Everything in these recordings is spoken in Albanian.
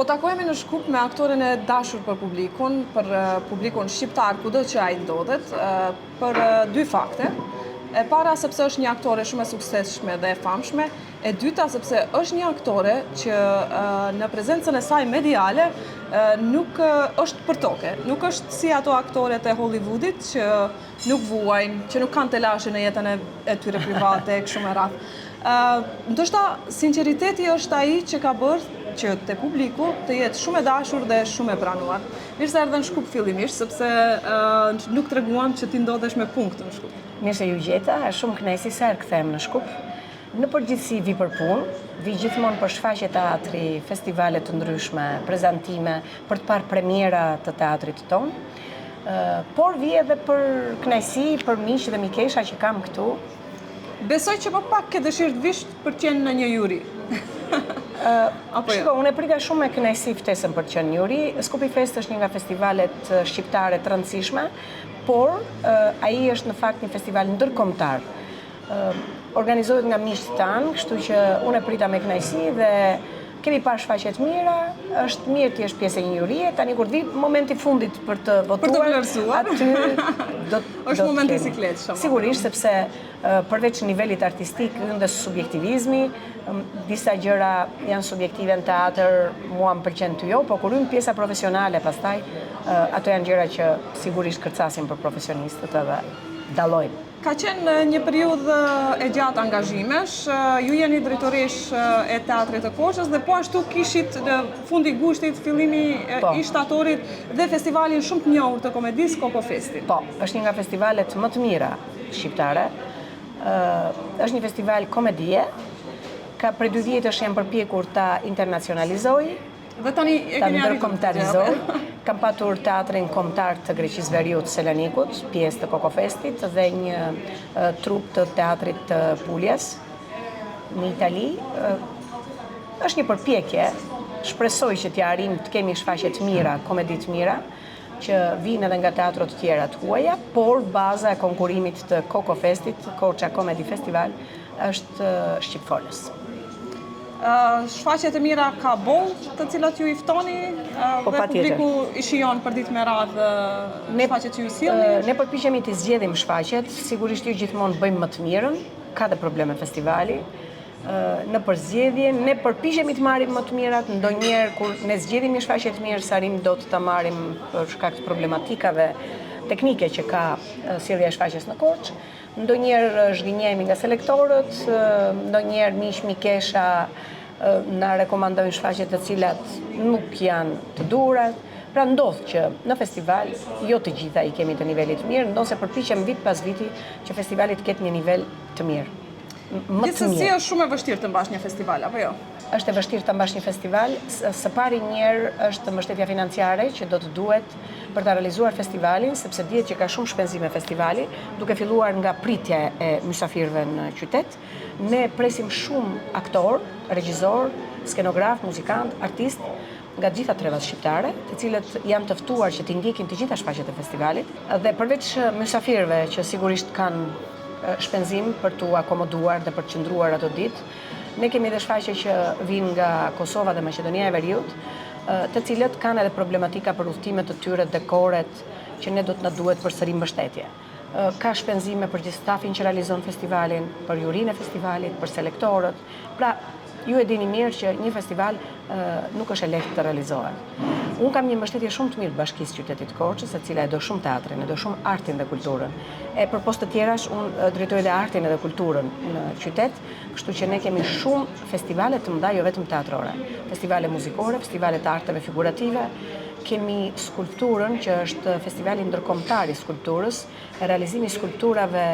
Po takohemi në Shkup me aktorin e dashur për publikun shqiptar kudo që ai ndodhet, për dy fakte. E para sepse është një aktore shumë e suksesshme dhe e famshme, e dyta sepse është një aktore që në prezencën e saj mediale nuk është për toke, nuk është si ato aktoret e Hollywoodit që nuk vuajnë, që nuk kanë telashe në jetën e tyre private, kështu me radhë. Ndoshta sinqeriteti është ai që ka bërë që te publiku të jetë shumë e dashur dhe shumë e pranuar. Mirë se erdhe në Shkup fillimisht, sepse nuk treguam që ti ndodhesh me punkte në Shkup. Mirë se ju gjeta, është shumë kënaqësi se kthehem në Shkup. Në përgjithësi vi për punë, vi gjithmonë për shfaqje teatri, festivale të ndryshme, prezantime, për të parë premiera të teatrit tonë. Por vi edhe për kënaqësi, për miq dhe mikesha që kam këtu. Besoj që më pak ke dëshirë të vish për të qenë në një juri. Shiko, unë e prita shumë me kënaqësi ftesën për të qenë juri. Skupi Fest është një nga festivalet shqiptare të rëndësishme, por ai është në fakt një festival ndërkombëtar. Organizohet nga miqtë tanë, kështu që unë e prita me kënaqësi dhe kemi parë shfaqje të mira, është mirë të jesh pjesë e një jurie, tani kur vi momenti fundit për të votuar. Për të vlerësuar. Aty është moment i sikletshëm. Sigurisht, sepse përveç nivelit artistik dhe subjektivizmi, disa gjëra janë subjektive në teatr, mua më pëlqen të jo, po kur hyn pjesa profesionale pastaj, ato janë gjëra që sigurisht kërcasin për profesionistët edhe dallojnë. Ka qenë një periudhë e gjatë angazhimesh, ju jeni drejtoresh e Teatrit të Korçës dhe po ashtu kishit në fundi gushtit fillimi i shtatorit dhe festivalin shumë të njohur të komedisë Koko Festin. Po, është një nga festivalet më të mira shqiptare. Është një festival komedie, ka prej 2 vjetësh janë përpjekur ta internacionalizoj, dhe tani e ta keni ndërkombëtarizoj. Kam patur teatrin kombëtar të Greqisë Veriut Selanikut, pjesë të Koko Festit, dhe një trup të teatrit të Puljes në Itali. Është një përpjekje, shpresoj që t'ja arrim të kemi shfaqje të mira, komedi të mira, që vinë edhe nga teatrot të tjera të huaja, por baza e konkurimit të Koko Festit, Korça Comedy Festival, është Shqipfolës. Shfaqjet e mira ka boll të cilat ju i ftoni dhe publiku i shijon për ditë me radhë shfaqjet që ju sillni. Ne përpiqemi të zgjedhim shfaqjet, sigurisht ju gjithmonë bëjmë më të mirën, ka dhe probleme festivali. Në përzgjedhje, ne përpiqemi të marrim më të mirat, ndonjëherë kur ne zgjedhim një shfaqje të mirë, sarim do të ta marrim për shkak të problematikave teknike që ka sjellja e shfaqjes në Korçë. Ndonjëherë zhgënjehemi nga selektorët, ndonjëherë miq mikesha na rekomandojnë shfaqje të cilat nuk janë të duhurat. Pra ndodh që në festival jo të gjitha i kemi të nivelit të mirë, ndonse përpiqem vit pas viti që festivali të ketë një nivel të mirë. Gjithsesi është shumë e vështirë të mbash një festival, apo jo? Është e vështirë të mbash një festival, së pari njerë është mbështetja financiare që do të duhet për të realizuar festivalin, sepse dihet që ka shumë shpenzime festivali, duke filluar nga pritja e mysafirëve në qytet. Ne presim shumë aktor, regjisor, skenograf, muzikant, artist nga gjitha trevat shqiptare, të cilët janë të ftuar që t'i ndjekin të gjitha shfaqjet e festivalit. Dhe përveç mysafirëve që sigurisht kanë shpenzim për t'u akomoduar dhe për të qëndruar ato ditë, ne kemi edhe shfaqje që vinë nga Kosova dhe Maqedonia e Veriut, të cilët kanë edhe problematika për udhëtimet të tyre, dekoret, që ne do të na duhet përsëri mbështetje. Ka shpenzime për gjithë stafin që realizon festivalin, për jurinë e festivalit, për selektorët. Pra, ju e dini mirë që një festival nuk është e lehtë të realizohet. Unë kam një mbështetje shumë të mirë Bashkisë Qytetit Korçës, e cila e do shumë teatrin, e do shumë artin dhe kulturën. E për post të tjerash, unë drejtoj dhe artin dhe kulturën në qytet, kështu që ne kemi shumë festivale të mëdha, jo vetëm teatrore. Festivale muzikore, festivale të arteve figurative, kemi skulpturën, që është festivali ndërkombëtar i skulpturës, e realizimi i skulpturave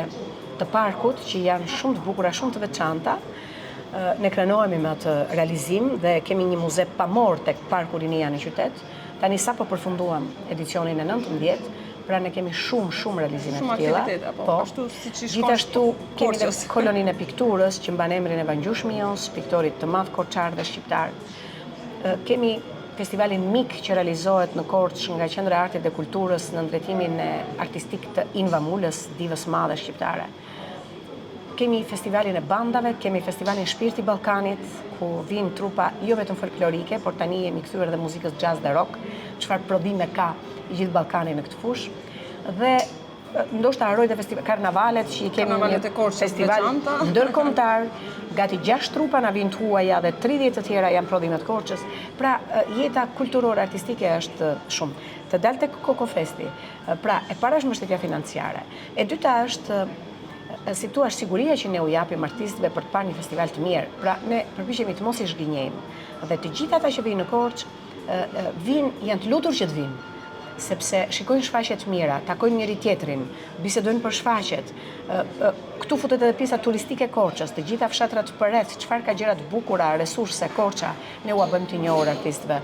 të parkut, që janë shumë të bukura, shumë të veçanta. Ne krenohemi me atë realizim dhe kemi një muze pamor tek Parku Rinia në qytet. Tani sapo përfunduam edicionin e 19, pra ne kemi shumë realizime të tilla. Po, ashtu siç i shkon. Gjithashtu kemi dhe koloninë e pikturës që mban emrin e Vangjush Mios, piktorit të madh korçar dhe shqiptar. Kemi festivalin Mik që realizohet në Korçë nga Qendra e Artit dhe Kulturës në ndërtimin e artistik të Inva Mulës, divës madhe shqiptare. Kemi festivalin e bandave, kemi festivalin Shpirti Ballkanit, ku vinë trupa jo vetëm folklorike, por tani jemi kthyer edhe muzikës jazz dhe rock, çfarë prodhime ka i gjithë Ballkani në këtë fushë. Dhe ndoshta haroj dhe karnavalet, që i kemi Karnavalet e Korçës festival veçanta. ndërkombëtar, gati 6 trupa na vinë të huaja dhe 30 të tjera janë prodhime të Korçës. Pra, jeta kulturore artistike është shumë. Të dalë tek Kokofesti. Pra, e para është mbështetja financiare. E dyta është si thua siguria që ne u japim artistëve për të parë një festival të mirë. Pra, ne përpiqemi të mos i zhgënjejmë. Dhe të gjithë ata që vinë në Korçë, janë të lutur që të vinë, sepse shikojnë shfaqje të mira, takojnë njëri tjetrin, bisedojnë për shfaqjet. Këtu futet edhe pjesa turistike e Korçës, të gjitha fshatrat përreth, çfarë ka gjëra të bukura, resurse Korça, ne u bëjmë të njohur artistëve.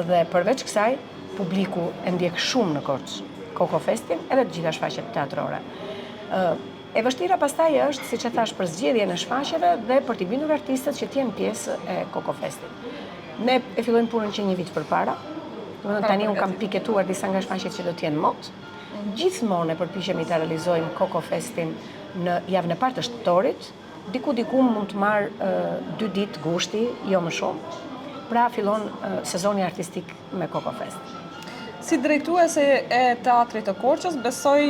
Dhe përveç kësaj, publiku e ndjek shumë në Korçë, Kokofestin edhe të gjitha shfaqjet teatrore. E vështira pastaj është, siç e thash, për zgjedhjen e shfaqjeve dhe për t'i bindur artistët që t'jenë pjesë e Kokofestit. Ne e fillojmë punën që një vit përpara. Domethënë tani un kam piketuar disa nga shfaqjet që do të jenë mot. Gjithmonë e përpiqemi ta realizojmë Kokofestin në javën e parë të shtatorit. Diku mund të marr 2 ditë gushti, jo më shumë. Pra fillon sezoni artistik me Kokofest. Si drejtuese e teatrit të Korçës, besoj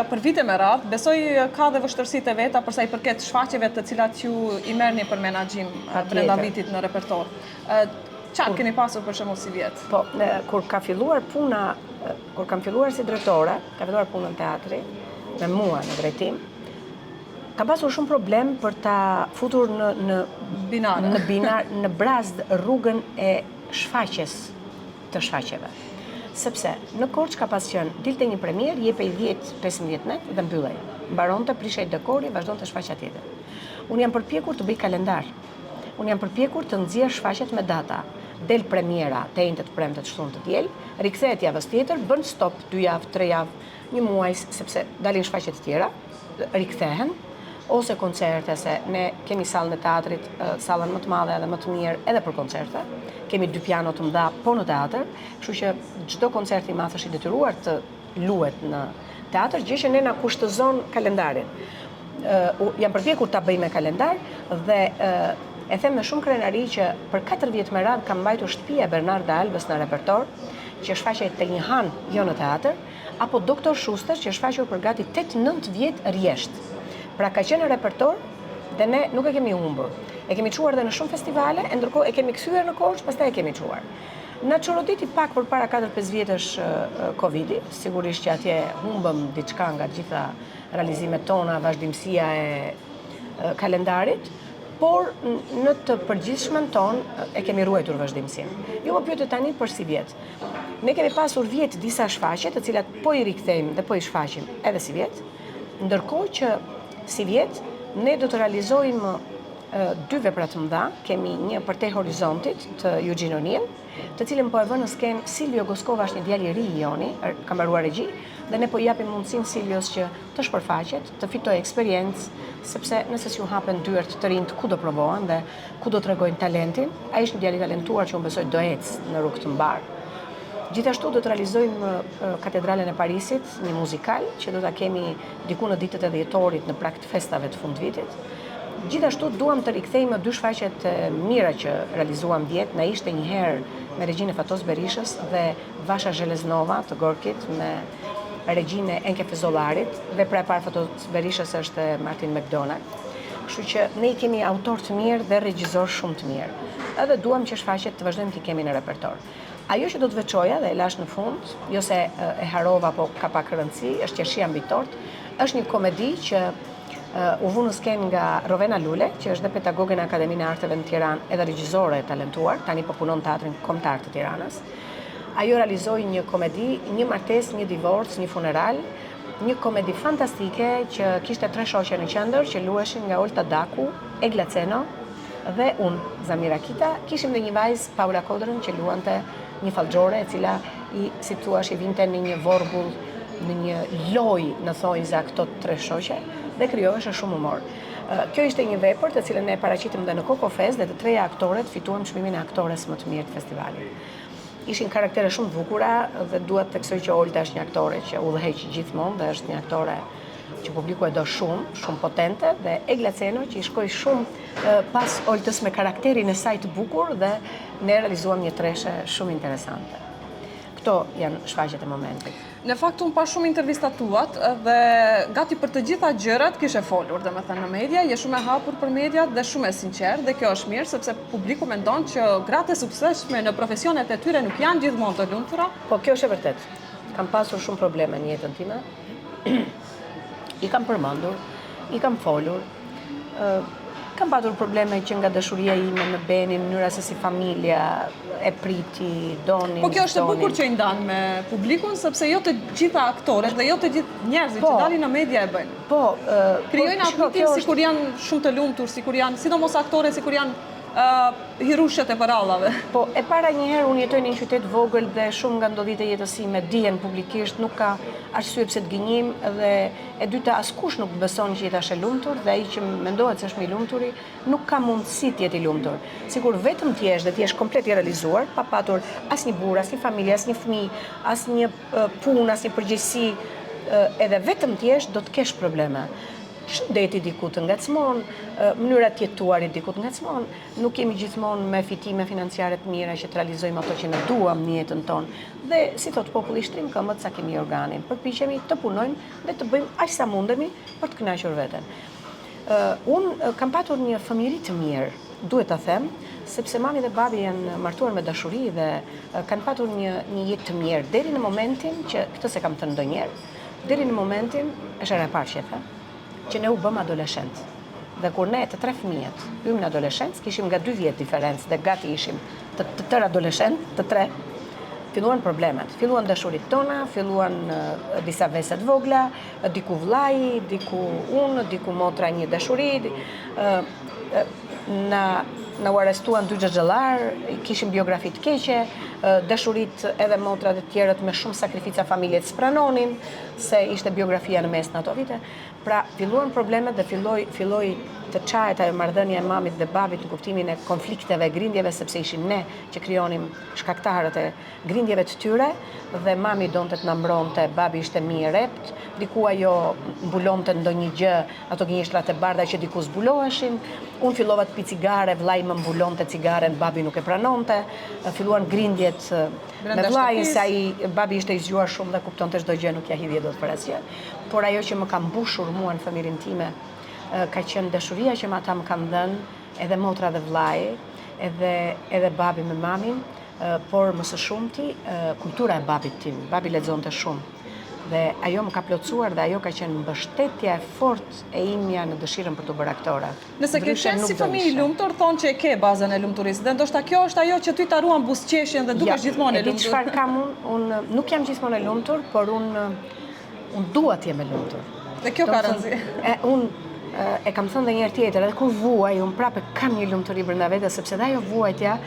për vite me radhë, besoj ka dhe vështirësitë e veta për sa i përket shfaqjeve të cilat ju i merrni për menaxhim brenda vitit në repertor. Çfarë keni pasur për shembull si vjet? Po, kur kam filluar si drejtore, ka filluar punën teatri me mua në drejtim, ka pasur shumë problem për ta futur në binar, në brazd rrugën e shfaqjes të shfaqjeve. Sepse në Korçë ka pas qenë dilte një premier, jepej 10-15 net dhe mbyllej. Mbaronte, prishej dekori, vazhdonte shfaqja tjetër. Unë jam përpjekur të bëj kalendar. Unë jam përpjekur të nxjerr shfaqjet me data. Del premiera të enjtë, të premte, të shtunë, të diel, rikthehet javës tjetër, bën stop 2 javë, 3 javë, një muaj, sepse dalin shfaqje të tjera, rikthehen, ose koncerte, se ne kemi sallën e teatrit, sallën më të madhe edhe më të mirë edhe për koncerte. Kemi 2 piano të mëdha po në teatr, kështu që çdo koncert i madh është i detyruar të luhet në teatr, gjë që ne na kushtozon kalendarin. Jam përpjekur ta bëj me kalendar dhe e them me shumë krenari që për 4 vjet me radhë kam mbajtur shtëpia e Bernarda Albës në repertor, që është shfaqur tek një han, jo në teatr, apo Doktor Schuster, që është shfaqur për gati 8-9 vjet rresht. Pra ka qenë në repertor dhe ne nuk e kemi humbur. E kemi çuar dhe në shumë festivale, e ndërkohë e kemi kthyer në Korçë, pastaj e kemi çuar. Na çoroditi pak përpara 4-5 vjetësh Covidi, sigurisht që atje humbëm diçka nga gjitha realizimet tona, vazhdimësia e kalendarit, por në të përgjithshmen tonë e kemi ruajtur vazhdimësinë. Ju më pyetë tani për si vjet. Ne kemi pasur vjet disa shfaqje, të cilat po i rikthejmë dhe po i shfaqim edhe si vjet, ndërkohë që si vjet ne do të realizojmë 2 vepra të mëdha. Kemi një për te Horizontit të Eugene O'Neill, të cilën po e vënë në skenë Silvio Goskova, është një djalë i ri i joni, ka mbaruar regji, dhe ne po japim mundësinë Silvios që të shpërfaqet, të fitojë eksperiencë, sepse nëse s'ju hapen dyert të rinjt ku do provohen dhe ku do tregojnë talentin, ai është një djalë i talentuar që unë besoj do ecë në rrugë të mbar. Gjithashtu do të realizojmë Katedralen e Parisit, një muzikal që do ta kemi diku në ditët e dhjetorit në prag të festave të fundvitit. Gjithashtu duam të rikthejmë 2 shfaqjet mira që realizuam vjet. Na ishte një herë me regjinë Fatos Berishës dhe Vasha Zheleznova të Gorkit me regjinë Enke Fezollarit, dhe pra e parë Fatos Berishës është Martin McDonagh. Kështu që ne kemi autor të mirë dhe regjizor shumë të mirë. Edhe duam që shfaqjet të vazhdojmë t'i kemi në repertor. Ajo që do të veçoja dhe e lash në fund, jo se e harova, po ka pak rëndësi, është Qershia mbi tort, është një komedi që u vu në skenë nga Rovena Lule, që është dhe pedagoge në Akademinë e Arteve në Tiranë, edhe regjizore e talentuar, tani po punon teatrin kombëtar të Tiranës. Ajo realizoi një komedi, një martesë, një divorc, një funeral, një komedi fantastike që kishte 3 shoqe në qendër që luheshin nga Olta Daku, Egla Ceno dhe unë, Zamira Kita. Kishim dhe një vajzë, Paula Kodrën, që luante një fallxhore, e cila si thua, i vinte në një vorbull, në një loj në thonjza këto 3 shoqe dhe krijohej shumë humor. Kjo ishte një vepër të cilën ne paraqitëm dhe në Kokofest, dhe të 3 aktorët fituam çmimin e aktores më të mirë të festivalit. Ishin karaktere shumë të bukura dhe dua të theksoj që Olta është një aktore që udhëheq gjithmonë dhe është një aktore që publiku e do shumë potente, dhe Egla Ceno që i shkoi shumë pas Oltës me karakterin e saj të bukur dhe ne realizuam një treshe shumë interesante. Këto janë shfaqjet e momentit. Në fakt, unë pa shumë intervistat tuat dhe gati për të gjitha gjërat kishe folur, dhe me thënë në media, je shumë e hapur për media dhe shumë e sinqer, dhe kjo është mirë, sepse publiku mendon që gratë e suksesshme në profesionet e tyre nuk janë gjithmonë të lumtura. Po, kjo është e vërtet. Kam pasur shumë probleme në jetën time. I kam përmendur, i kam folur. Kam patur probleme që nga dashuria ime me Benin, mënyra se si familja e priti, donin, Po kjo është e bukur që i ndan me publikun, sepse jo të gjitha aktorët dhe jo të gjithë njerëzit që dalin në media e bëjnë. Po, krijojnë atë si kur janë shumë të lumtur, si kur janë, sidomos aktore, si kur janë hirushet e parallave. Po, e para njëherë unë jetoj në një qytet vogël dhe shumë nga ndodhjet e jetës sime dihen publikisht, nuk ka arsye pse të gënjim, dhe e dyta askush nuk beson që jeta është e lumtur dhe ai që mendohet se është më i lumturi nuk ka mundësi të jetë i lumtur. Sikur vetëm ti jesh dhe ti jesh komplet i realizuar, pa patur asnjë burr, asnjë familje, asnjë fëmijë, asnjë punë, asnjë përgjegjësi, edhe vetëm ti jesh do të kesh probleme. Shëndeti diku të ngacmon, mënyra të jetuarit diku të ngacmon, nuk jemi gjithmonë me fitime financiare të mira që të realizojmë ato që ne duam në jetën tonë. Dhe si thot populli, shtrim këmbët sa kemi organin. Përpiqemi të punojmë dhe të bëjmë aq sa mundemi për të kënaqur veten. Unë kam patur një familje të mirë, duhet ta them, sepse mami dhe babi janë martuar me dashuri dhe kanë patur një jetë të mirë deri në momentin që këtë se kam thënë ndonjëherë, deri në momentin është era e parë që e them, që ne u bëm adoleshent. Dhe kur ne të tre fëmijët hymë në adoleshencë, kishim nga 2 vjet diferencë dhe gati ishim të tërë adoleshent, të tre, filluan problemet. Filluan dashurit tona, filluan disa veset vogla, diku vllai, diku unë, diku motra një dashuri. Na u arrestuan 2 xhaxhallar, kishim biografi të keqe, dashurit edhe motrat e tjerët me shumë sakrifica familjet s'pranonin, se ishte biografia në mes në ato vite. Pra, filluan problemet dhe filloi të çahet ajo marrëdhënia e mamit dhe babit në kuptimin e konflikteve, grindjeve, sepse ishim ne që krijonim shkaktarët e grindjeve të tyre, dhe mami donte të na mbronte, babi ishte më i rept, diku ajo mbulonte ndonjë gjë, ato gënjeshtrat e bardha që diku zbuloheshin. Unë fillova të pi cigare, vllai më mbulonte cigaren, babi nuk e pranonte. Filluan grindjet me vllain, se ai babi ishte i zgjuar shumë dhe kuptonte çdo gjë, nuk ja hidhje dot për asgjë. Por ajo që më ka mbushur mua në familjen time ka qenë dashuria që ata më kanë dhënë, edhe motra dhe vllai, edhe babi me mamin, por më së shumti kultura e babit tim. Babi lexonte shumë. Dhe ajo më ka plotësuar dhe ajo ka qenë mbështetja e fortë e imja në dëshirën për të bërë aktore. Nëse ke qenë si fëmijë i lumtur, thonë që e ke bazën e lumturisë. Dhe ndoshta kjo është ajo që ty ta ruan buzëqeshjen dhe dukesh gjithmonë e lumtur. Çfarë kam unë nuk jam gjithmonë e lumtur, por unë dua të jem e lumtur. Dhe kjo ka rëndësi. Unë e kam thënë edhe një herë tjetër, edhe kur vuaj, unë prapë kam një lumturi brenda vetes, sepse edhe ajo vuajtja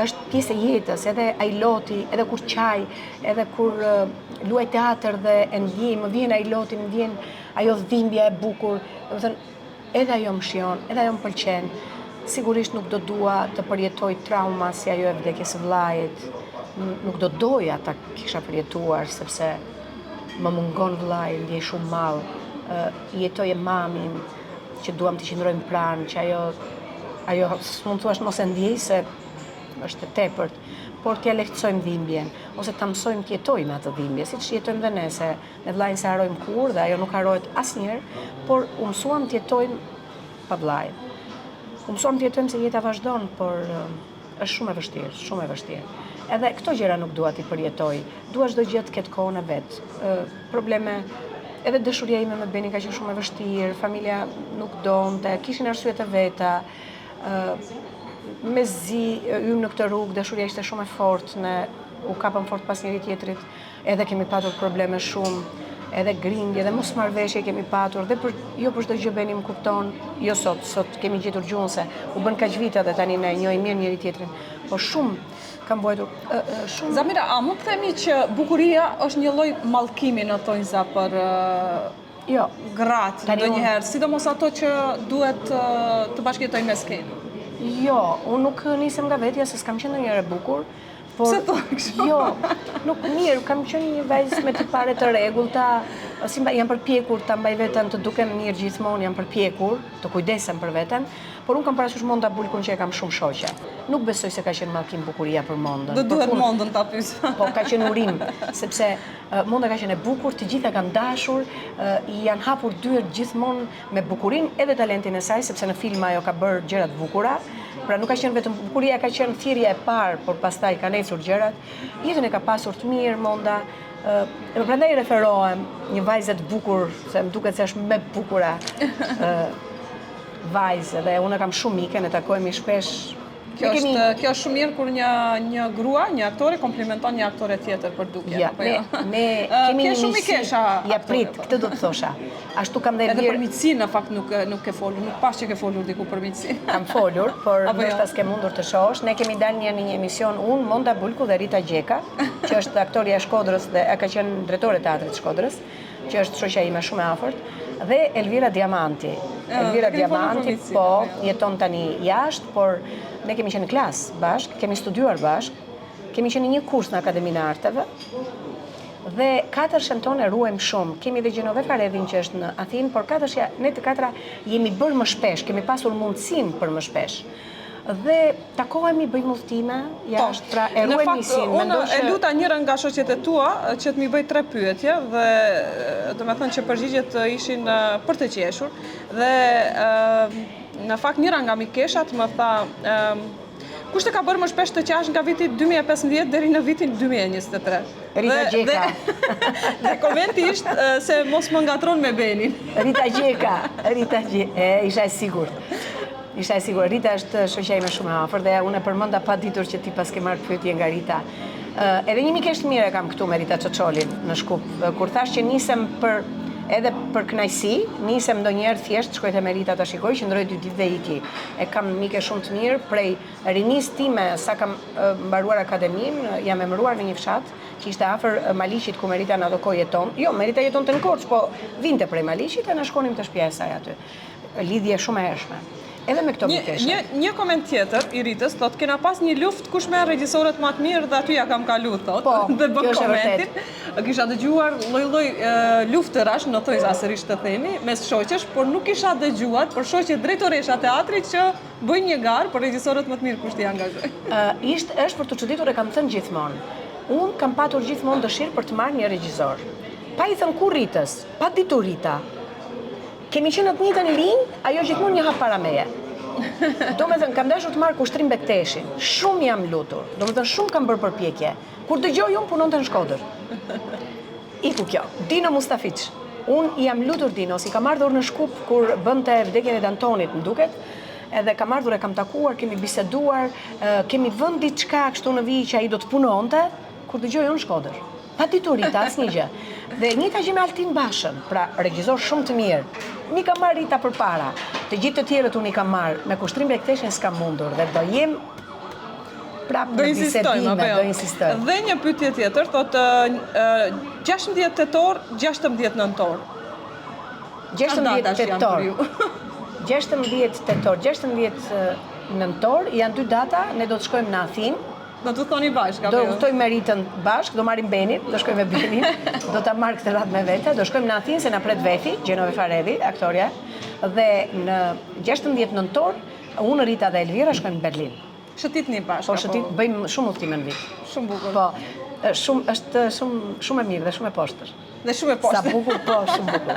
është pjesë e jetës, edhe ai loti, edhe kur qaj, edhe kur luaj teatr dhe e ndjej, më vjen ai loti, më vjen ajo dhimbja e bukur, do të thënë, edhe ajo më shijon, edhe ajo më pëlqen. Sigurisht nuk do dua të përjetoj trauma si ajo e vdekjes së vllait. Nuk do doja ta kisha përjetuar sepse më mungon vllai, ndjej shumë mall. Jetoj e mamin, që duam të qëndrojmë pranë, që ajo s'mund thuash mos e ndjej se është e tepërt, por t'ja lehtësojmë dhimbjen, ose ta mësojmë të jetojmë atë dhimbje, siç jetojmë dhe ne, se me vllain se harojmë kur dhe ajo nuk harohet asnjëherë, por u mësuam të jetojmë pa vllain. U mësuam të jetojmë se jeta vazhdon, por është shumë e vështirë, shumë e vështirë. Edhe këto gjëra nuk dua t'i përjetoj, dua çdo gjë të ketë kohën e vet. Probleme, edhe dashuria ime me Benin ka qenë shumë e vështirë, familja nuk donte, kishin arsyet e veta. Mezi ym në këtë rrugë, dashuria ishte shumë e fortë, ne u kapëm fort pas njëri tjetrit, edhe kemi patur probleme shumë, edhe grindje, edhe mosmarrveshje kemi patur, dhe jo për çdo gjë Beni më kupton, jo sot kemi gjetur gjuhën se u bën kaq vite dhe tani ne njohim mirë njëri tjetrin, po shumë kam vuajtur shumë. Zamira, a mund të themi që bukuria është një lloj mallkimi në thonjza për jo, gratë ndonjëherë, sidomos ato që duhet të bashkëjetojnë me skenë? Jo, unë nuk nisem nga vetja se s'kam qenë ndonjëherë e bukur. Pse thua kështu? Jo, nuk mirë, kam qenë një vajzë me tipare të rregullta, jam përpjekur ta mbaj veten të dukem mirë gjithmonë, jam përpjekur të kujdesem për veten, por unë kam parasysh Monda Bulkun që e kam shumë shoqe. Nuk besoj se ka qenë mallkim bukuria për Mondën. Do duhet Mondën ta pyes. Po ka qenë urim, sepse Monda ka qenë e bukur, të gjitha kanë dashur, i janë hapur dyert gjithmonë me bukurinë edhe talentin e saj, sepse në film ajo ka bërë gjëra të bukura. Pra nuk ka qenë vetëm bukuria, ka qenë thirrja e parë, por pastaj kanë ecur gjërat. Jetën e ka pasur të mirë Monda. Prandaj referohem një vajzë të bukur, se më duket se është më e bukura vajzë, dhe unë kam shumë mike, ne takohemi shpesh. Kjo është shumë mirë kur një grua, një aktore komplimenton një aktore tjetër për dukjen. Ja, ne kemi një shumë mikesha. Ja prit, këtë do të thosha. Ashtu kam dhe edhe për miqësinë në fakt nuk ke folur, nuk pas që ke folur diku për miqësinë. Kam folur, por ndoshta s'ke mundur të shohësh. Ne kemi dalë në një emision unë, Monda Bulku dhe Rita Gjeka, që është aktoria e Shkodrës dhe ka qenë drejtore e teatrit Shkodrës, që është shoqja ime shumë e afërt, dhe Elvira Diamanti. Elvira Diamanti po jeton tani jashtë, por ne kemi qenë në klasë bashkë, kemi studiuar bashkë, kemi qenë një kurs në Akademinë e Arteve, dhe 4 tonë e ruajmë shumë. Kemi dhe Gjenove Faredhin që është në Athinë, por ne të katra jemi bërë më shpesh, kemi pasur mundësinë për më shpesh. Dhe takohemi, bëjmë udhëtime jashtë, pra e ruajmë misin. Unë e luta njërën nga shoqet e tua që të mi bëj 3 pyetje, dhe do me thënë që përgjigjet ishin për të qeshur, dhe në fakt njëra nga mikeshat më tha kush të ka bërë më shpesh të qash nga viti 2015 deri në vitin 2023. Rita Gjeka. Dhe komenti ishte se mos më ngatron me Benin. Rita Gjeka, isha e sigurt. Isha e sigur, Rita është shoqja ime shumë e afër dhe unë e përmenda pa ditur që ti pas ke marrë pyetje nga Rita. Edhe një mikesh të mirë kam këtu me Rita Çoçolin në Shkup. Kur thash që nisem edhe për kënaqësi, nisem ndonjëherë thjesht shkoj te Merita ta shikoj, qëndroj 2 ditë dhe iki. E kam mike shumë të mirë prej rinisë time, sa kam mbaruar akademinë, jam emëruar në një fshat që ishte afër Maliqit ku Merita në ato kohë jeton. Jo, Merita jetonte në Korçë, po vinte prej Maliqit e na shkonim te shtëpia e saj aty. Lidhje shumë e hershme. Edhe me këto mikesha. Një koment tjetër i Ritës, thot kena pas një luftë kush merr regjisorët më të mirë dhe aty ja kam kalu, thot. Po, dhe bën kjo është komentin. Kisha dëgjuar lloj-lloj luftërash, në thoj asërisht të themi, mes shoqesh, por nuk kisha dëgjuar për shoqe drejtoresha teatrit që bëjnë një garë për regjisorët më të mirë kush t'i angazhoj. Është për të çuditur, e kam thënë gjithmonë. Unë kam patur gjithmonë dëshirë për të marrë një regjisor. Pa i thënë kur Ritës, pa ditur Rita. Kemi qenë në të njëjtën linjë, ajo gjithmonë një hap para meje. Domethënë kam dashur të marr Kushtrim Bekteshin. Shumë jam lutur. Domethënë shumë kam bërë përpjekje. Kur dëgjoj unë punonte në Shkodër. Iku kjo. Dino Mustafiç. Unë jam lutur Dino, si kam ardhur në Shkup kur bënte vdekjen e Dantonit, më duket. Edhe kam ardhur, e kam takuar, kemi biseduar, kemi vënë diçka kështu në vijë që ai do të punonte, kur dëgjoj unë Shkodër. Pa ditur Rita asnjë gjë. Dhe njëjta gjë me Altin Bashën, pra regjisor shumë të mirë. Mi kam marrë Rita përpara. Të gjithë të tjerët unë i kam marrë. Me Kushtrim Bekteshin s'kam mundur dhe do jem prapë në bisedime, do insistojmë. Dhe një pyetje tjetër, thotë 16 tetor, 16 nëntor. 16 tetor. 16 tetor, 16 nëntor janë 2 data, ne do të shkojmë në Athinë. Do të thoni bashkë, do udhtojmë me Ritën bashkë, do marrim Benin, do shkojmë me Benin, do ta marr këtë radhë me vete, do shkojmë në Athinë se na pret Vefi, Gjenove Faredhi, aktoria, dhe në 16 nëntor, unë, Rita dhe Elvira shkojmë në Berlin. Shëtitni bashkë. Po shëtit, bëjmë shumë udhtime në vit. Shumë bukur. Po, është shumë e mirë dhe shumë e poshtër. Dhe shumë e poshtër. Sa bukur, po, shumë bukur.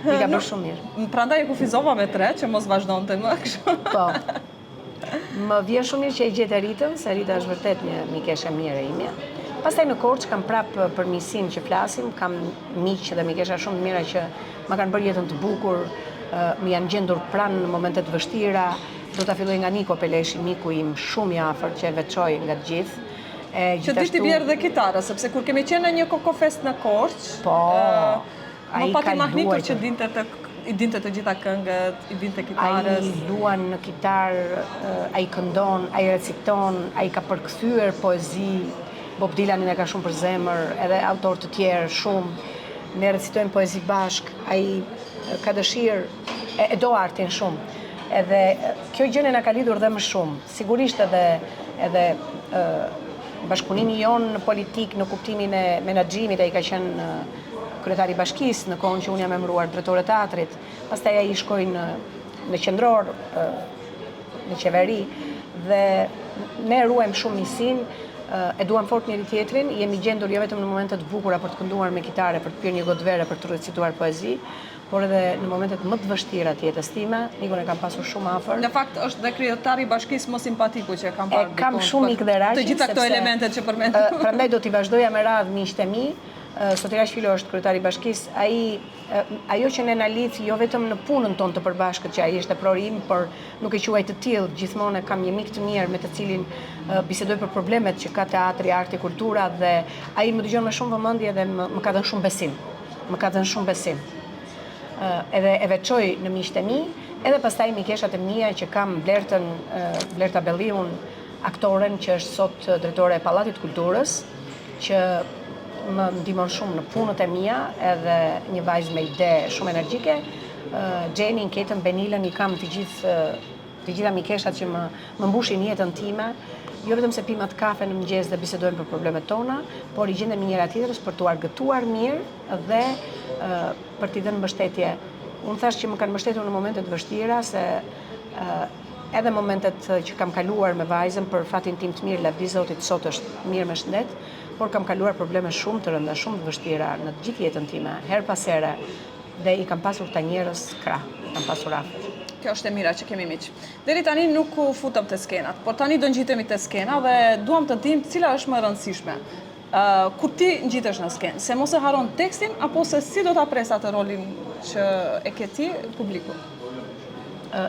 I ka bërë shumë mirë. Prandaj e kufizova me 3 që mos vazhdonte më kështu. Po. Më vjen shumë mirë që e gjetë Ritën, se Rita është vërtet një mikeshe mirë e imja. Pastaj në Korçë kam prapë për miqësinë që flasim, kam miq dhe mikesha shumë të mira që më kanë bërë jetën të bukur, më janë gjendur pranë në momentet vështira. Do ta filloj nga Niko Peleshi, miku im shumë i afërt që e veçoj nga të gjithë. Që ditë i bjerë dhe kitara, sepse kur kemi qenë në një kokofest në Korçë, po, më pati mahnitur që i dinte të gjitha këngët, i dinte kitarës. Ai luan në kitarë, ai këndon, ai reciton, ai ka përkthyer poezi. Bob Dylanin e ka shumë për zemër, edhe autor të tjerë shumë. Ne recitojmë poezi bashk, ai ka dëshirë, e do artin shumë. Edhe kjo gjë na ka lidhur dhe më shumë. Sigurisht edhe bashkëpunimi jonë në politik, në kuptimin e menaxhimit, ai ka qenë kryetari i bashkisë në kohën që unë jam emëruar drejtore e teatrit, pastaj ai shkoi në qendror, në qeveri dhe ne ruajmë shumë miqësinë, e duam fort njëri tjetrin, jemi gjendur jo vetëm në momente të bukura për të kënduar me kitare, për të pirë një gotë vere, për të recituar poezi, por edhe në momentet më të vështira të jetës time, Nikon e kam pasur shumë afër. Në fakt është dhe kryetari i bashkisë më simpatiku që kam parë. Kam shumë ikë dhe raqin. Të gjitha këto elementet që përmendëm. Prandaj do t'i vazhdoja me radhë miqtë e mi. Sotirash Filo është kryetari i bashkisë. Ajo që ne na lidh jo vetëm në punën tonë të përbashkët, që ai është prori im, por nuk e quaj të tillë, gjithmonë kam një mik të mirë me të cilin bisedoj për problemet që ka teatri, arti, kultura dhe ai më dëgjon me shumë vëmendje dhe më ka dhënë shumë besim. Më ka dhënë shumë besim. Edhe e veçoj në miqtë e mi, edhe pastaj mikeshat e mia që kam Blerta Belliun, aktoren që është sot drejtore e Pallatit Kulturës, që më ndihmon shumë në punët e mia, edhe një vajzë me ide shumë energjike, Gjenin, Ketën, Benilën, i kam të gjitha mikeshat që më mbushin jetën time, jo vetëm se pim atë kafe në mëngjes dhe bisedojmë për problemet tona, por i gjendemi njëra tjetrës për t'u argëtuar mirë dhe për t'i dhënë mbështetje. Unë thash që më kanë mbështetur në momentet vështira, se edhe momentet që kam kaluar me vajzën, për fatin tim të mirë, lavdi Zotit, sot është mirë me shëndet, por kam kaluar probleme shumë të rënda, shumë të vështira në të gjithë jetën time, her pas here, dhe i kam pasur këta njerëz krah, i kam pasur afër. Kjo është e mira që kemi miq. Deri tani nuk u futëm te skenat, por tani do ngjitemi te skena dhe duam të dim cila është më e rëndësishme. Kur ti ngjitesh në skenë, se mos e haron tekstin apo se si do ta pres atë rolin që e ke ti publiku?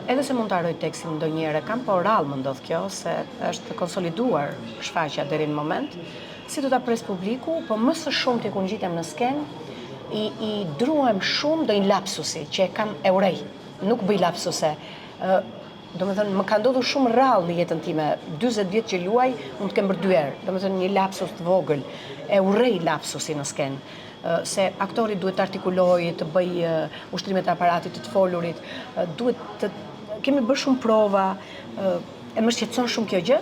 Edhe se mund të harroj tekstin ndonjëherë kam, por rrallë më ndodh kjo, se është konsoliduar shfaqja deri në moment. Si do ta pres publiku, po më së shumti kur ngjitem në skenë, i druhem shumë do një lapsusi që e kam eurej, nuk bëj lapsuse. Do me thënë, më ka ndodhur shumë rrallë në jetën time, 40 vjetë që luaj, mund të kem bërë 2 herë, do me thënë një lapsus të vogël, e urrej lapsusi në skenë, se aktori duhet të artikulojë, të bëj ushtrimet e aparatit, të folurit, duhet të kemi bërë shumë prova, e më shqetëson shumë kjo gjë,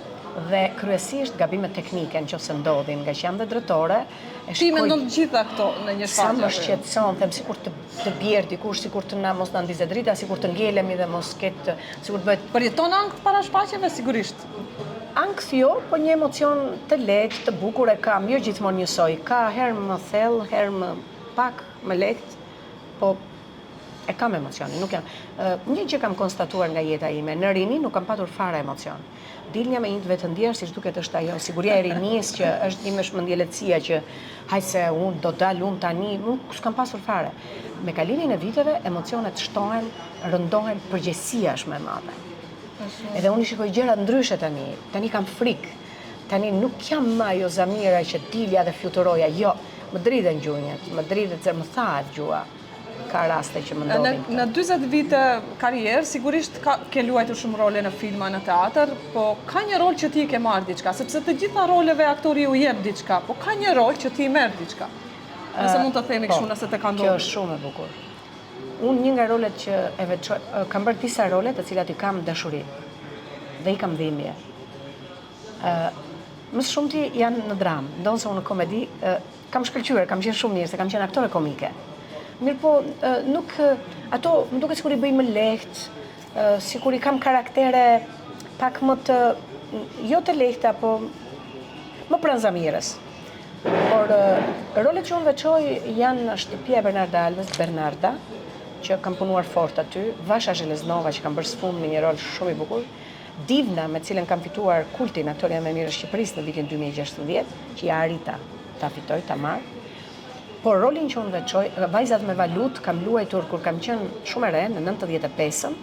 dhe kryesisht gabimet teknike nëse ndodhin, nga që jam dhe drejtore. Ti mendon të gjitha këto në një shfaqje? Sa më shqetëson, them sikur të bjerë dikush, sikur të mos na ndizet drita, sikur të ngelemi dhe mos ketë, sikur të bëhet. Përjeton ankth para shfaqjeve sigurisht. Ankth jo, po një emocion të lehtë, të bukur e kam, jo gjithmonë njësoj. Ka herë më thellë, herë më pak më lehtë, po e kam emocionin, nuk jam. Një që kam konstatuar nga jeta ime, në rini nuk kam patur fare emocion. Dilnja me një të vetë ndjerë, si duket është ajo, siguria e rinis që është një shmendje lehtësia që hajse unë do dal unë tani, nuk s'kam pasur fare. Me kalimin e viteve, emocionet shtohen, rëndohen, përgjegjësia është më e madhe. Edhe unë i shikoj gjëra ndryshe tani, tani kam frikë, tani nuk jam më ajo Zamira që dilja dhe fluturoja, jo, më dridhen gjunjët, më dridhet më thahet gjua. Ka raste që më ndodhin. Në 40 vite karrierë, sigurisht ke luajtur shumë role në filma, në teatr, po ka një rol që ti ke marrë diçka, sepse të gjitha roleve aktori u jep diçka, po ka një rol që ti merr diçka. Nëse mund të themi kështu, nëse të ka ndodhur. Kjo është shumë e bukur. Unë një nga rolet që e veçoj, kam bërë disa role të cilat i kam dashuri dhe i kam dhimbje. Më së shumti janë në dramë, ndonse unë në komedi kam shkëlqyer, kam qenë shumë mirë, se kam qenë aktore komike. Mirë po, nuk, ato më duket sikur i bëj më lehtë, sikur i kam karaktere pak më të, jo të lehta, po më pranë Zamirës. Por rolet që unë veçoj janë Shtëpia e Bernarda Alves, Bernarda, që kam punuar fort aty, Vasha Zheleznova, që kam bërë sfund me një rol shumë i bukur, Divna, me cilën kam fituar kultin aktoria më e mirë e Shqipërisë në vitin 2016, që ja arrita ta fitoj, ta marr. Por rolin që unë veçoj, Vajzat me valut, kam luajtur kur kam qenë shumë e re, në 95-ën,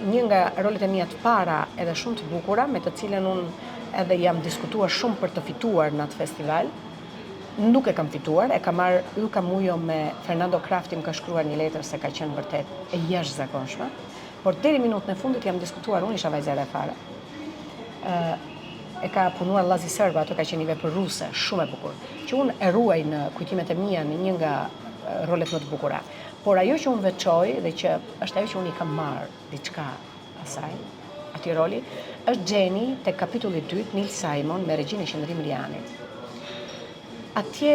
një nga rolet e mia të para edhe shumë të bukura, me të cilën unë edhe jam diskutuar shumë për të fituar në atë festival. Nuk e kam fituar, e kam marrë Ylka Mujo me Fernando Krafti, më ka shkruar një letër se ka qenë vërtet e jashtëzakonshme, por deri minutën e fundit jam diskutuar, unë isha vajza e re fare. E ka punuar Lazi Serba, ato ka qenë një vepër ruse, shumë e bukur, që unë e ruaj në kujtimet e mia në një nga rolet më të bukura. Por ajo që unë veçoj dhe që është ajo që unë i kam marrë diçka asaj, atij roli, është Gjeni te kapitulli 2, Nils Simon me regjinë e Qendrim Lianit. Atje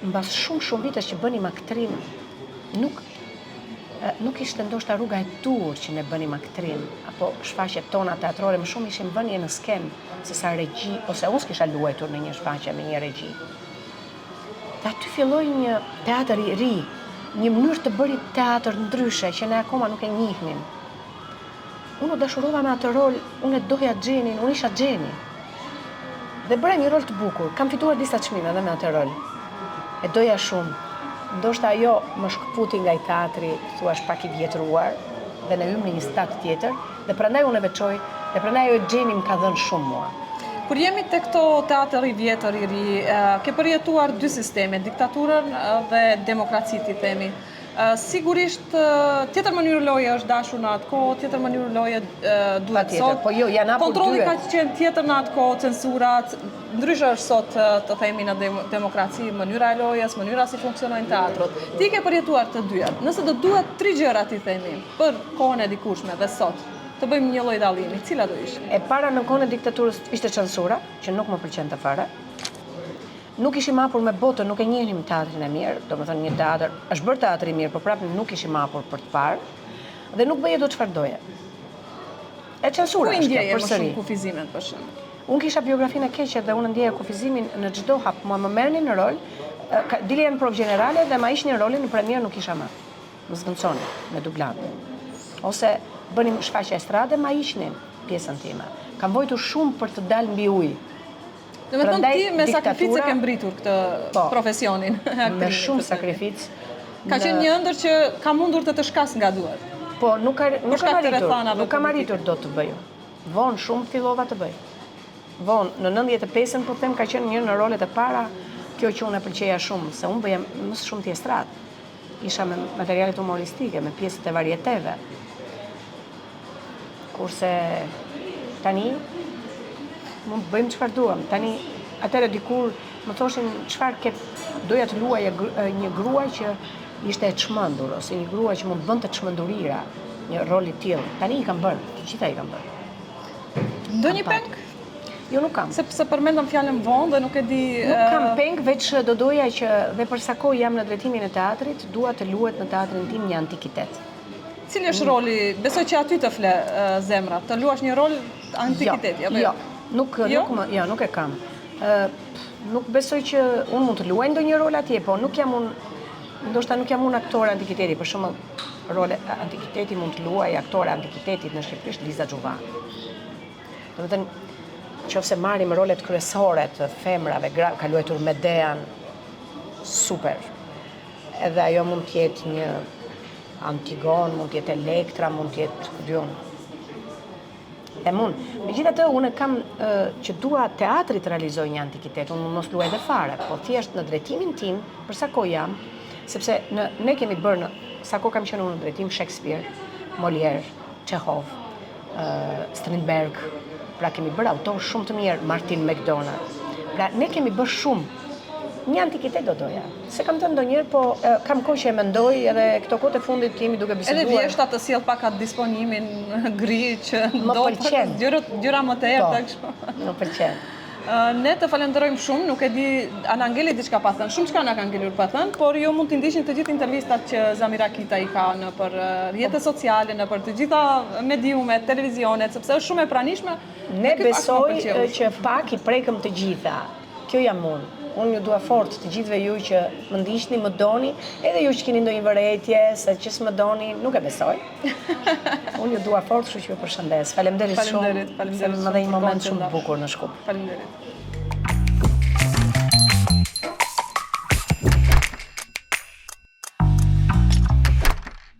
mbas shumë vitesh që bënim aktrim, nuk ishte ndoshta rruga e dur që ne bënim aktrim, apo shfaqjet tona teatrore, më shumë ishim vënie në skenë, se sa regji, ose unë s'kisha luajtur në një shfaqje me një regji. Dhe aty filloi një teatr i ri, një mënyrë të bërit teatr ndryshe, që ne akoma nuk e njihnim. Unë u dashurova me atë rol, unë e doja Xhenin, unë isha Xheni. Dhe bëra një rol të bukur, kam fituar disa çmime edhe me atë rol. E doja shumë. Ndoshta ajo më shkëputi nga i teatri, thuash pak i vjetruar, dhe në hymë në një stat tjetër, dhe prandaj unë e veçoj, dhe prandaj ajo Xheni më ka dhënë shumë mua. Kur jemi te këto teatr i vjetër i ri, ke përjetuar dy sisteme, diktaturën dhe demokracitë, i themi. Sigurisht, tjetër mënyrë loje është dashur në atë kohë, tjetër mënyrë loje duhet sot. Po jo, janë hapur kontrolli dyert. ka qenë tjetër në atë kohë, censurat, ndryshe është sot të themi në demokraci, mënyra e lojes, mënyra si funksionojnë teatrot. Ti ke përjetuar të dyja. Nëse do duhet 3 gjëra ti themi për kohën e dikushme dhe sot, të bëjmë një lloj dallimi, cila do ishte? E para në kohën e diktaturës ishte censura, që nuk më pëlqente fare. Nuk ishim hapur me botën, nuk e njehnim teatrin e mirë, domethënë një teatr, është bërë teatri i mirë, por prapë nuk ishim hapur për të parë, dhe nuk bëje do çfarë doje. E censura Ku i është kjo, ndjeje më përsëri. shumë kufizimin për shembull? Unë kisha biografinë e keqe dhe unë ndjeja kufizimin në çdo hap, mua më merrnin në rol, dilja në provë gjenerale dhe ma ishnin rolin në premier nuk isha më. Më zvendçoni me dublatë. Ose bënim shfaqje estrade, ma ishnin pjesën time. Kam vojtur shumë për të dalë mbi ujë. Do me thënë ti me diktatura- sakrificë ke mbritur këtë profesionin. Me shumë sakrificë. Ka qenë një ëndër që ka mundur të shkas nga duart. Po, nuk kam shkak të arritur, rrethanave nuk kam politike. arritur do të bëj. Vonë shumë fillova të bëj. Vonë, në 95-ën po them ka qenë një në rolet e para, kjo që unë e pëlqeja shumë, se unë bëja më shumë tjestrat. Isha me materialet humoristike, me pjesët e varieteve. Kurse tani mund bëjmë çfarë duam. Tani atëherë dikur më thoshin çfarë ke doja të luaja një grua që ishte e çmendur ose një grua që mund bënte çmendurira, një rol i tillë. Tani i kam bërë, të gjitha i kam bërë. Ndonjë Kam peng? Jo, nuk kam. Sepse përmendëm fjalën vonë dhe nuk e di. Nuk kam peng, veç do doja që dhe për sa kohë jam në drejtimin e teatrit, dua të luhet në teatrin tim një antikitet. Cili është roli? Besoj që aty të fle zemra, të luash një rol antikiteti, apo Jo, nuk e kam. Nuk besoj që unë mund të luaj ndonjë rol atje, po nuk jam unë, ndoshta nuk jam unë aktore antikiteti, për shembull, role antikiteti mund të luaj aktore antikitetit në Shqipëri është Liza Xhuva. Domethënë, nëse marrim rolet kryesore të femrave, ka luajtur Medean, super. Edhe ajo mund të jetë një Antigon, mund të jetë Elektra, mund të jetë Dion. E mund. Megjithatë, unë kam që dua teatri të realizoj një antikitet, unë mos luaj dhe fare, po thjesht në drejtimin tim, për sa kohë jam, sepse ne kemi bërë sa kohë kam qenë unë në drejtim Shakespeare, Molière, Chekhov, Strindberg, pra kemi bërë autor shumë të mirë, Martin McDonagh. Pra ne kemi bërë shumë. Një antikitet do doja. Se kam thënë ndonjëherë, po kam kohë që e mendoj edhe këto kohë të fundit jemi duke biseduar. Edhe vjeshta të sjell pak atë disponimin gri që Më pëlqen. Gjëra më të errta Po, kështu. më pëlqen. Ne të falenderojmë shumë, nuk e di, Ana Angeli diçka pa thënë, shumë çka na ka ngelur pa thënë, por ju mund t'i ndiqni të gjithë intervistat që Zamira Kita i ka në për rrjetet sociale, në për të gjitha mediumet, televizionet, sepse është shumë e pranishme. Ne besoj që pak i prekëm të gjitha. Kjo jam unë. Unë ju dua fort të gjithëve ju që më ndiqni, më doni, edhe ju që keni ndonjë vërejtje, se që s'më doni, nuk e besoj. Unë ju dua fort, kështu që ju përshëndes. Faleminderit shumë. Faleminderit se më dhe një shumë për moment kohën që shumë ndash. bukur në Shkup. Faleminderit.